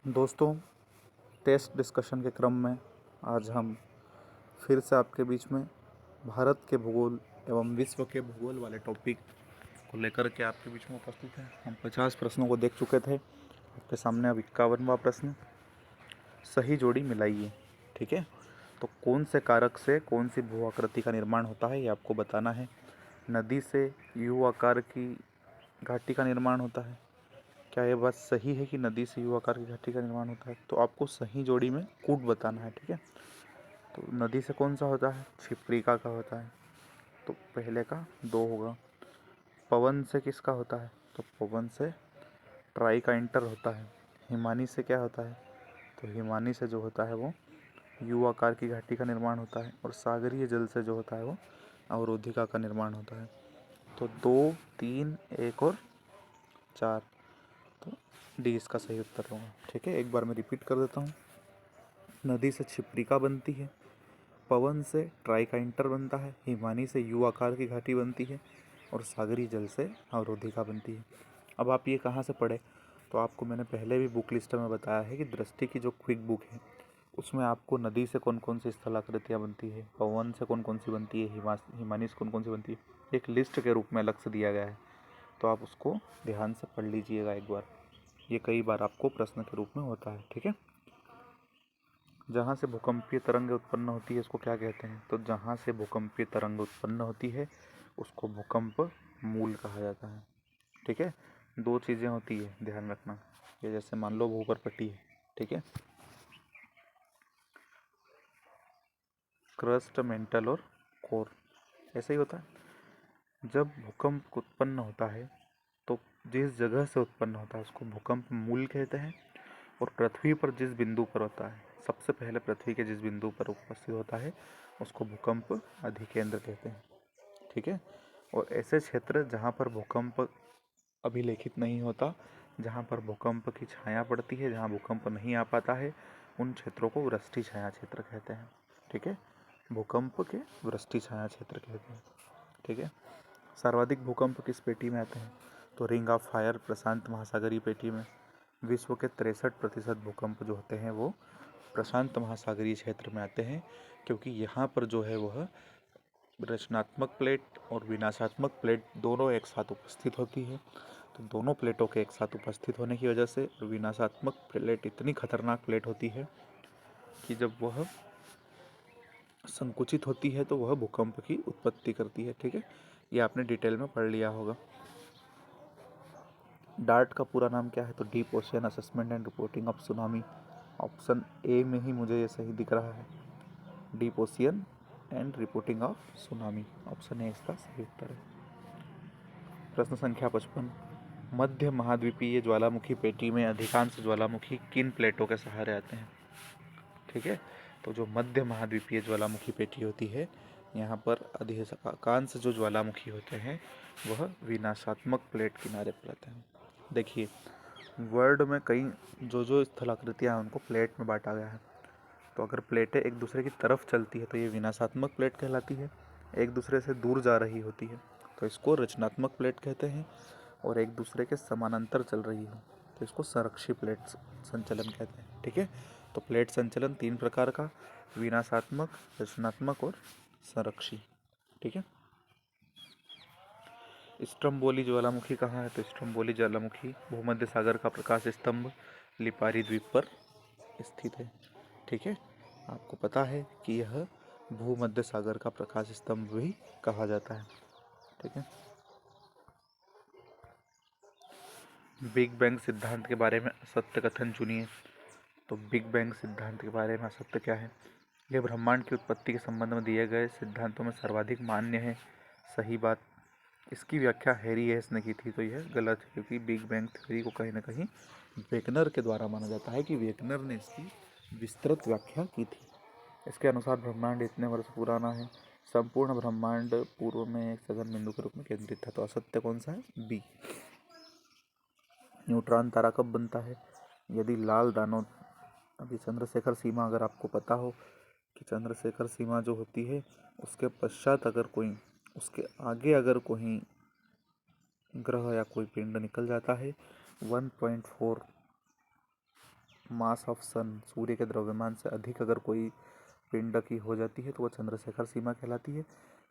दोस्तों, test discussion के क्रम में आज हम फिर से आपके बीच में भारत के भूगोल एवं विश्व के भूगोल वाले टॉपिक को लेकर के आपके बीच में उपस्थित हैं। हम 50 प्रश्नों को देख चुके थे। आपके सामने अब 51वां प्रश्न, सही जोड़ी मिलाइए। ठीक है, तो कौन से कारक से कौन सी भू आकृति का निर्माण होता है ये आपको बताना है। नदी से यू आकार की घाटी का निर्माण होता है। क्या ये बात सही है कि नदी से यू आकार की घाटी का निर्माण होता है? तो आपको सही जोड़ी में कूट बताना है। ठीक है, तो नदी से कौन सा होता है? छिप्रिका का होता है, तो पहले का 2 होगा। पवन से किसका होता है? तो पवन से ट्राई का इंटर होता है। हिमानी से क्या होता है? तो हिमानी से जो होता है वो यू आकार की घाटी का निर्माण होता है। और सागरीय जल से जो होता है वो अवरोधिका का निर्माण होता है। तो 2, 3, 1 और 4, तो डी इसका सही उत्तर होगा। ठीक है, एक बार मैं रिपीट कर देता हूँ। नदी से छिप्रिका बनती है, पवन से ट्राई का इंटर बनता है, हिमानी से यू आकार की घाटी बनती है और सागरी जल से अवरोधिका बनती है। अब आप ये कहाँ से पढ़े? तो आपको मैंने पहले भी बुक लिस्ट में बताया है कि दृष्टि की जो क्विक बुक है उसमें आपको नदी से कौन कौन सी स्थलाकृतियाँ बनती है, पवन से कौन कौन सी बनती है, हिमानी से कौन कौन सी बनती है, एक लिस्ट के रूप में अलग से दिया गया है। तो आप उसको ध्यान से पढ़ लीजिएगा एक बार। ये कई बार आपको प्रश्न के रूप में होता है। ठीक है, जहाँ से भूकंपीय तरंग उत्पन्न होती है उसको क्या कहते हैं? तो जहाँ से भूकंपीय तरंग उत्पन्न होती है उसको भूकंप मूल कहा जाता है। ठीक है, 2 चीज़ें होती है, ध्यान रखना। ये जैसे मान लो भूपर पट्टी है, ठीक है, क्रस्ट, मेंटल और कोर, ऐसे ही होता है। जब भूकंप उत्पन्न होता है तो जिस जगह से उत्पन्न होता है उसको भूकंप मूल कहते हैं। और पृथ्वी पर जिस बिंदु पर होता है, सबसे पहले पृथ्वी के जिस बिंदु पर उपस्थित होता है उसको भूकंप अधिकेंद्र कहते हैं। ठीक है, और ऐसे क्षेत्र जहाँ पर भूकंप अभिलेखित नहीं होता, जहाँ पर भूकंप की छाया पड़ती है, जहाँ भूकंप नहीं आ पाता है, उन क्षेत्रों को वृष्टि छाया क्षेत्र कहते हैं। ठीक है, भूकंप के वृष्टि छाया क्षेत्र कहते हैं। ठीक है, सर्वाधिक भूकंप किस पेटी में आते हैं? तो रिंग ऑफ फायर प्रशांत महासागरीय पेटी में। विश्व के 63% भूकंप जो होते हैं वो प्रशांत महासागरीय क्षेत्र में आते हैं, क्योंकि यहाँ पर जो है वह रचनात्मक प्लेट और विनाशात्मक प्लेट दोनों एक साथ उपस्थित होती है। तो दोनों प्लेटों के एक साथ उपस्थित होने की वजह से विनाशात्मक प्लेट इतनी खतरनाक प्लेट होती है कि जब वह संकुचित होती है तो वह भूकंप की उत्पत्ति करती है। ठीक है, ये आपने डिटेल में पढ़ लिया होगा। डार्ट का पूरा नाम क्या है? तो deep ocean assessment and reporting of tsunami. Option A में ही मुझे ये सही दिख रहा है, deep ocean and reporting of tsunami. Option A इसका सही उत्तर है। प्रश्न संख्या 55, मध्य महाद्वीपीय ज्वालामुखी पेटी में अधिकांश ज्वालामुखी किन प्लेटों के सहारे आते हैं? ठीक है, तो जो मध्य महाद्वीपीय ज्वालामुखी पेटी होती है, यहाँ पर अधिकांश जो ज्वालामुखी होते हैं वह विनाशात्मक प्लेट किनारे पर रहते हैं। देखिए, वर्ल्ड में कई जो स्थलाकृतियाँ हैं उनको प्लेट में बांटा गया है। तो अगर प्लेटें एक दूसरे की तरफ चलती है तो ये विनाशात्मक प्लेट कहलाती है। एक दूसरे से दूर जा रही होती है तो इसको रचनात्मक प्लेट कहते हैं। और एक दूसरे के समानांतर चल रही हो तो इसको संरक्षी प्लेट संचलन कहते हैं। ठीक है, तो प्लेट संचलन 3 प्रकार का, विनाशात्मक, रचनात्मक और संरक्षी। ठीक है, स्ट्रम्बोली ज्वालामुखी कहाँ है? तो स्ट्रम्बोली ज्वालामुखी भूमध्य सागर का प्रकाश स्तंभ लिपारी द्वीप पर स्थित है। ठीक है, आपको पता है कि यह भूमध्य सागर का प्रकाश स्तंभ भी कहा जाता है। ठीक है, बिग बैंग सिद्धांत के बारे में असत्य कथन चुनिए। तो बिग बैंग सिद्धांत के बारे में असत्य क्या है? यह ब्रह्मांड की उत्पत्ति के संबंध में दिए गए सिद्धांतों में सर्वाधिक मान्य है। सही बात। इसकी व्याख्या हैरी हेस ने की थी, तो यह गलत है, क्योंकि बिग बैंग थ्योरी को कहीं ना कहीं वेगनर के द्वारा माना जाता है कि वेगनर ने इसकी विस्तृत व्याख्या की थी। इसके अनुसार ब्रह्मांड इतने वर्ष पुराना है। संपूर्ण ब्रह्मांड पूर्व में एक सघन बिंदु के रूप में केंद्रित था। तो असत्य कौन सा है? बी। न्यूट्रॉन तारा कब बनता है? यदि लाल दानव, अभी चंद्रशेखर सीमा अगर आपको पता हो कि चंद्रशेखर सीमा जो होती है उसके पश्चात अगर कोई, उसके आगे अगर कोई ग्रह या कोई पिंड निकल जाता है 1.4 मास ऑफ सन, सूर्य के द्रव्यमान से अधिक अगर कोई पिंड की हो जाती है तो वह चंद्रशेखर सीमा कहलाती है।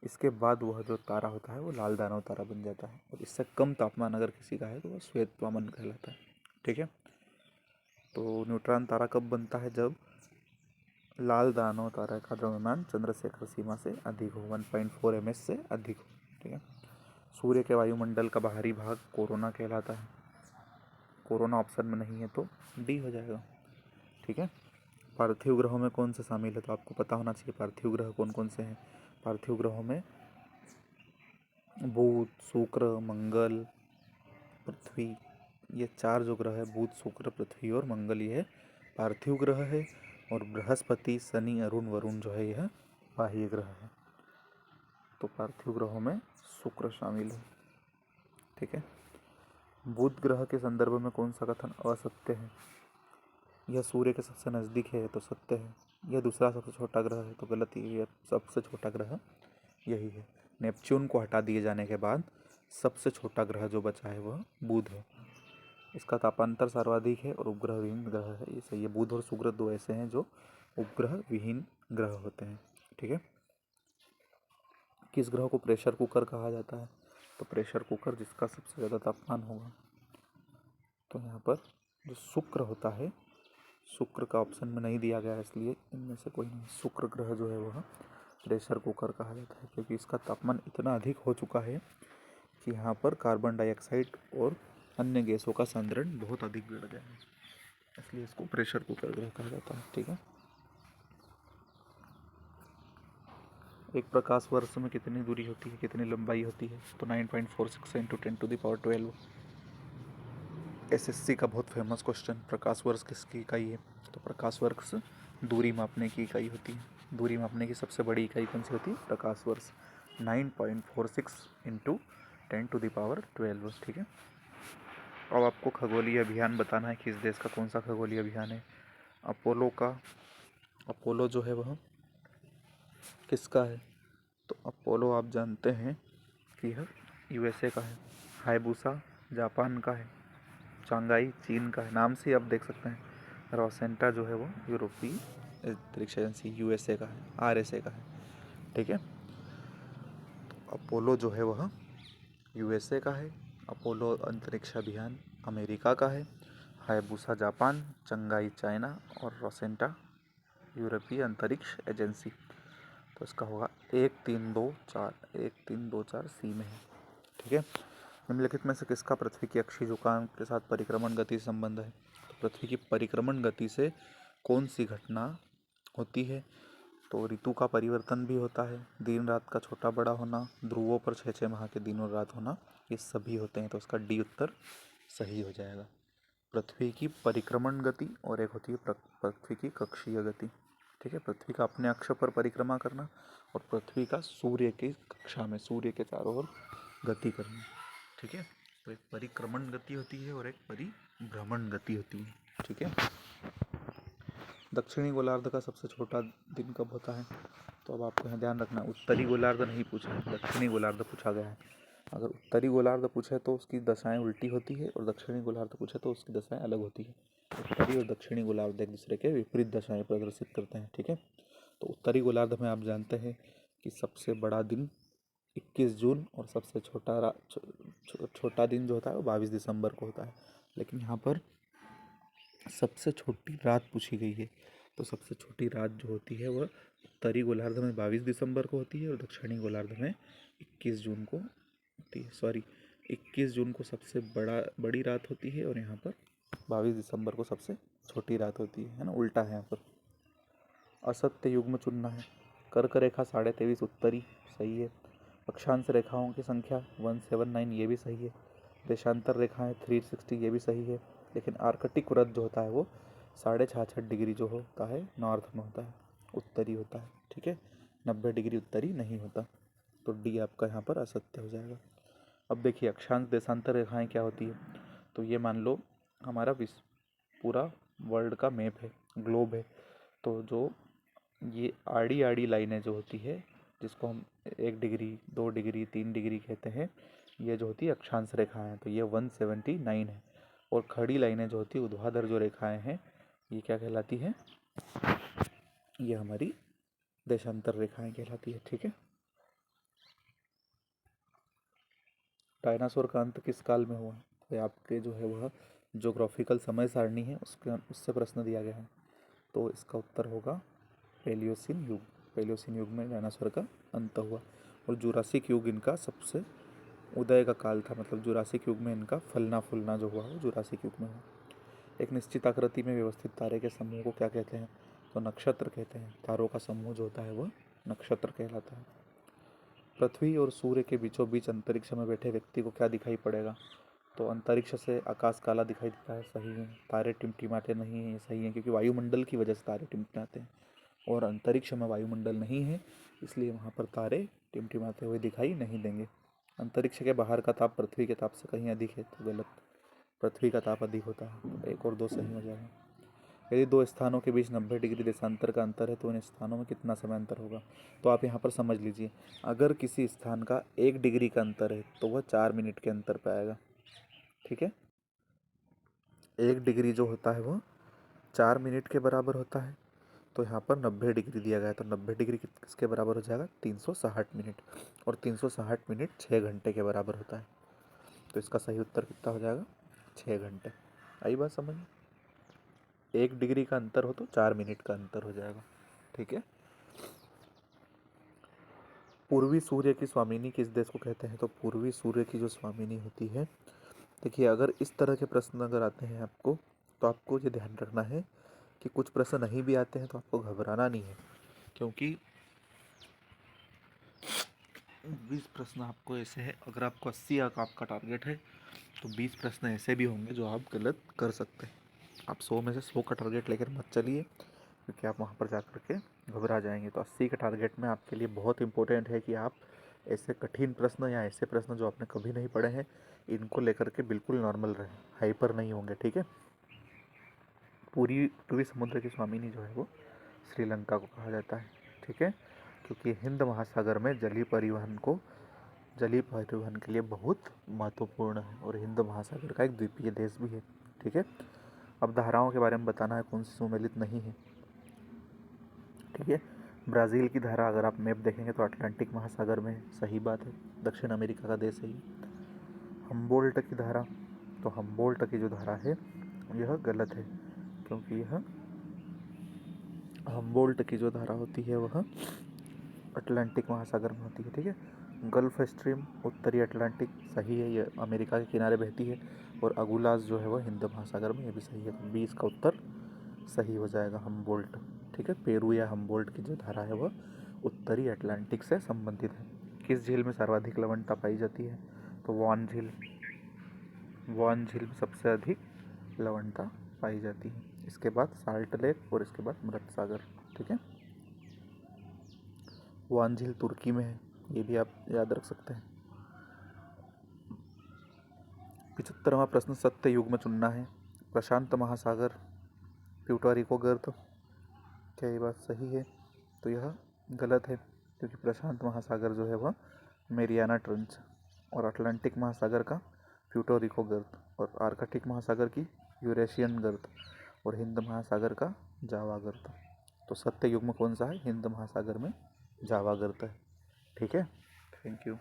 इसके बाद वह जो तारा होता है वो लाल दानव तारा बन जाता है, और इससे कम तापमान अगर किसी का है तो वह श्वेत वामन कहलाता है। ठीक है, तो न्यूट्रॉन तारा कब बनता है? जब लाल दानव तारा का द्रव्यमान चंद्रशेखर सीमा से अधिक हो, 1.4 ms से अधिक हो। ठीक है, सूर्य के वायुमंडल का बाहरी भाग कोरोना कहलाता है। कोरोना ऑप्शन में नहीं है तो डी हो जाएगा। ठीक है, पार्थिव ग्रहों में कौन सा शामिल है? तो आपको पता होना चाहिए पार्थिव ग्रह कौन कौन से हैं। पार्थिव ग्रहों में बुध, शुक्र, मंगल, पृथ्वी, ये 4 जो ग्रह है, बुध, शुक्र, पृथ्वी और मंगल, ये पार्थिव ग्रह है। और बृहस्पति, शनि, अरुण, वरुण जो है यह बाह्य ग्रह है। तो पार्थिव ग्रहों में शुक्र शामिल है। ठीक है, बुध ग्रह के संदर्भ में कौन सा कथन असत्य है? यह सूर्य के सबसे नज़दीक है तो सत्य है। यह दूसरा सबसे छोटा ग्रह है तो गलत ही है। सबसे छोटा ग्रह यही है। नेपच्यून को हटा दिए जाने के बाद सबसे छोटा ग्रह जो बचा है वह बुध है। इसका तापांतर सर्वाधिक है और उपग्रह विहीन ग्रह है, ये सही है। बुध और शुक्र दो ऐसे हैं जो उपग्रह विहीन ग्रह होते हैं। ठीक है, किस ग्रह को प्रेशर कुकर कहा जाता है? तो प्रेशर कुकर जिसका सबसे ज़्यादा तापमान होगा। तो यहाँ पर जो शुक्र होता है, शुक्र का ऑप्शन में नहीं दिया गया इसलिए इनमें से कोई नहीं। शुक्र ग्रह जो है वह प्रेशर कुकर कहा जाता है, क्योंकि इसका तापमान इतना अधिक हो चुका है कि यहाँ पर कार्बन डाइऑक्साइड और अन्य गैसों का सांद्रण बहुत अधिक बढ़ गया है, इसलिए इसको प्रेशर कुकर ग्रह कहा जाता है। ठीक है, एक प्रकाश वर्ष में कितनी दूरी होती है, कितनी लंबाई होती है? तो 9.46 इंटू 10⁻12। एसएससी का बहुत फेमस क्वेश्चन, प्रकाश वर्ष किसकी इकाई है? तो प्रकाश वर्ष दूरी मापने की इकाई होती है। दूरी मापने की सबसे बड़ी इकाई कौन सी होती है? प्रकाश वर्ष। 9.46 इंटू 10⁻12। ठीक है, अब आपको खगोलीय अभियान बताना है कि इस देश का कौन सा खगोलीय अभियान है। अपोलो का, अपोलो जो है वह किसका है? तो अपोलो आप जानते हैं कि यह यूएसए का है। हायबुसा जापान का है। चांगाई चीन का है। नाम से आप देख सकते हैं। रोसेंटा जो है वो यूरोपीय अंतरिक्ष एजेंसी यूएसए का है, आरएसए का है। ठीक है, तो अपोलो जो है वह यूएसए का है। अपोलो अंतरिक्ष अभियान अमेरिका का है। हायबुसा जापान, चंगाई चाइना और रोसेंटा यूरोपीय अंतरिक्ष एजेंसी। तो इसका होगा 1 3 2 4 सी में है। ठीक है, निम्नलिखित में से किसका पृथ्वी की अक्षीय झुकाव के साथ परिक्रमण गति से संबंध है? तो पृथ्वी की परिक्रमण गति से कौन सी घटना होती है? तो ऋतु का परिवर्तन भी होता है, दिन रात का छोटा बड़ा होना, ध्रुवों पर 6 माह के दिन और रात होना, ये सभी होते हैं। तो इसका डी उत्तर सही हो जाएगा। पृथ्वी की परिक्रमण गति और एक होती है पृथ्वी की कक्षीय गति। ठीक है, पृथ्वी का अपने अक्ष पर परिक्रमा करना और पृथ्वी का सूर्य की कक्षा में, सूर्य के चारों ओर गति करना। ठीक है, तो एक परिक्रमण गति होती है और एक परिभ्रमण गति होती है। ठीक है, दक्षिणी गोलार्ध का सबसे छोटा दिन कब होता है? तो अब आपको यहाँ ध्यान रखना, उत्तरी गोलार्ध नहीं पूछा है, दक्षिणी गोलार्ध पूछा गया है। अगर उत्तरी गोलार्ध पूछे तो उसकी दशाएं उल्टी होती है, और दक्षिणी गोलार्ध पूछे तो उसकी दशाएं अलग होती है। उत्तरी और दक्षिणी गोलार्ध एक दूसरे के विपरीत दशाएं प्रदर्शित करते हैं। ठीक है, तो उत्तरी गोलार्ध में आप जानते हैं कि सबसे बड़ा दिन 21 जून और सबसे छोटा दिन जो होता है वो 22 दिसंबर को होता है। लेकिन यहाँ पर सबसे छोटी रात पूछी गई है, तो सबसे छोटी रात जो होती है वह उत्तरी गोलार्ध में 22 दिसंबर को होती है और दक्षिणी गोलार्ध में 21 जून को होती है। 21 जून को सबसे बड़ी रात होती है और यहाँ पर 22 दिसंबर को सबसे छोटी रात होती है ना, उल्टा है यहाँ पर। असत्य युग्म चुनना है। कर्क रेखा 23.5 उत्तरी, सही है। अक्षांश रेखाओं की संख्या 179, ये भी सही है। देशांतर रेखाएं 360, ये भी सही है। लेकिन आर्कटिक व्रत जो होता है वो 66.5 डिग्री जो होता है नॉर्थ में होता है, उत्तरी होता है। ठीक है, 90 डिग्री उत्तरी नहीं होता। तो डी आपका यहाँ पर असत्य हो जाएगा। अब देखिए अक्षांश देशांतर रेखाएं क्या होती है। तो ये मान लो हमारा विश्व पूरा वर्ल्ड का मैप है, ग्लोब है। तो जो ये आड़ी आड़ी लाइनें जो होती है, जिसको हम 1 डिग्री 2 डिग्री 3 डिग्री कहते हैं, ये जो होती है अक्षांश रेखाएं हैं। तो ये 179 है। और खड़ी लाइनें जो होती है, ऊर्ध्वाधर जो रेखाएं हैं, ये क्या कहलाती है? ये हमारी देशांतर रेखाएं कहलाती है। ठीक है। डायनासोर का अंत किस काल में हुआ? तो आपके जो है वह ज्योग्राफिकल समय सारणी है उससे प्रश्न दिया गया है। तो इसका उत्तर होगा पेलियोसिन युग। पेलियोसिन युग में डायनासोर का अंत हुआ। और जुरासिक युग इनका सबसे उदय का काल था, मतलब जुरासिक युग में इनका फलना फूलना जो हुआ वो जुरासिक युग में हुआ। एक निश्चित आकृति में व्यवस्थित तारे के समूह को क्या कहते हैं? तो नक्षत्र कहते हैं। तारों का समूह जो होता है वह नक्षत्र कहलाता है। पृथ्वी और सूर्य के बीचों बीच अंतरिक्ष में बैठे व्यक्ति को क्या दिखाई पड़ेगा? तो अंतरिक्ष से आकाश काला दिखाई देता है, सही है। तारे टिमटिमाते नहीं हैं, ये सही है, क्योंकि वायुमंडल की वजह से तारे टिमटिमाते हैं। और अंतरिक्ष में वायुमंडल नहीं है, इसलिए वहाँ पर तारे टिमटिमाते हुए दिखाई नहीं देंगे। अंतरिक्ष के बाहर का ताप पृथ्वी के ताप से कहीं अधिक है, तो गलत। पृथ्वी का ताप अधिक होता है। तो 1 और 2 सही हो जाएगा। यदि दो स्थानों के बीच 90 डिग्री देशांतर का अंतर है तो इन स्थानों में कितना समय अंतर होगा? तो आप यहाँ पर समझ लीजिए, अगर किसी स्थान का 1 डिग्री का अंतर है तो वह 4 मिनट के अंतर पे आएगा। ठीक है। 1 डिग्री जो होता है वह 4 मिनट के बराबर होता है। तो यहाँ पर 90 डिग्री दिया गया है, तो 90 डिग्री किसके बराबर हो जाएगा? 360 मिनट। और 360 मिनट 6 घंटे के बराबर होता है। तो इसका सही उत्तर कितना हो जाएगा? 6 घंटे। आई बात समझ? 1 डिग्री का अंतर हो तो 4 मिनट का अंतर हो जाएगा। ठीक है। पूर्वी सूर्य की स्वामिनी किस देश को कहते हैं? तो पूर्वी सूर्य की जो स्वामिनी होती है, देखिए अगर इस तरह के प्रश्न अगर आते हैं आपको, तो आपको ये ध्यान रखना है कि कुछ प्रश्न नहीं भी आते हैं तो आपको घबराना नहीं है, क्योंकि 20 प्रश्न आपको ऐसे है, अगर आपको 80 का आपका टारगेट है तो 20 प्रश्न ऐसे भी होंगे जो आप गलत कर सकते हैं। आप 100 में से 100 का टारगेट लेकर मत चलिए, क्योंकि आप वहाँ पर जा कर के घबरा जाएंगे। तो 80 के टारगेट में आपके लिए बहुत इंपॉर्टेंट है कि आप ऐसे कठिन प्रश्न या ऐसे प्रश्न जो आपने कभी नहीं पढ़े हैं इनको लेकर के बिल्कुल नॉर्मल रहें, हाइपर नहीं होंगे। ठीक है। पूर्वी समुद्र की स्वामिनी जो है वो श्रीलंका को कहा जाता है। ठीक है। क्योंकि हिंद महासागर में जलीय परिवहन के लिए बहुत महत्वपूर्ण है और हिंद महासागर का एक द्वीपीय देश भी है। ठीक है। अब धाराओं के बारे में बताना है, कौन सी सुमेलित नहीं है। ठीक है। ब्राज़ील की धारा अगर आप मैप देखेंगे तो अटलांटिक महासागर में, सही बात है, दक्षिण अमेरिका का देश है ये। हम्बोल्ट की धारा, तो हम्बोल्ट की जो धारा है यह गलत है, क्योंकि यह हम्बोल्ट की जो धारा होती है वह अटलांटिक महासागर में होती है। ठीक है। गल्फ स्ट्रीम उत्तरी अटलांटिक, सही है, ये अमेरिका के किनारे बहती है। और अगुलास जो है वह हिंद महासागर में, ये भी सही है। तो 20 का उत्तर सही हो जाएगा हम्बोल्ट। ठीक है। पेरू या हम्बोल्ट की जो धारा है वह उत्तरी अटलांटिक से संबंधित है। किस झील में सर्वाधिक लवणता पाई जाती है? तो वॉन झील में सबसे अधिक लवणता पाई जाती है। इसके बाद साल्ट लेक और इसके बाद मृत सागर। ठीक है। वॉन झील तुर्की में है, ये भी आप याद रख सकते हैं। 75वां प्रश्न सत्य युग में चुनना है। प्रशांत महासागर, प्यूर्टो रिको गर्त, क्या ये बात सही है? तो यह गलत है, क्योंकि प्रशांत महासागर जो है वह मेरियाना ट्रेंच, और अटलांटिक महासागर का प्यूर्टो रिको गर्त, और आर्कटिक महासागर की यूरेशियन गर्त, और हिंद महासागर का जावा गर्त। तो सत्य युग में कौन सा है? हिंद महासागर में जावा गर्त है। ठीक है। Thank you.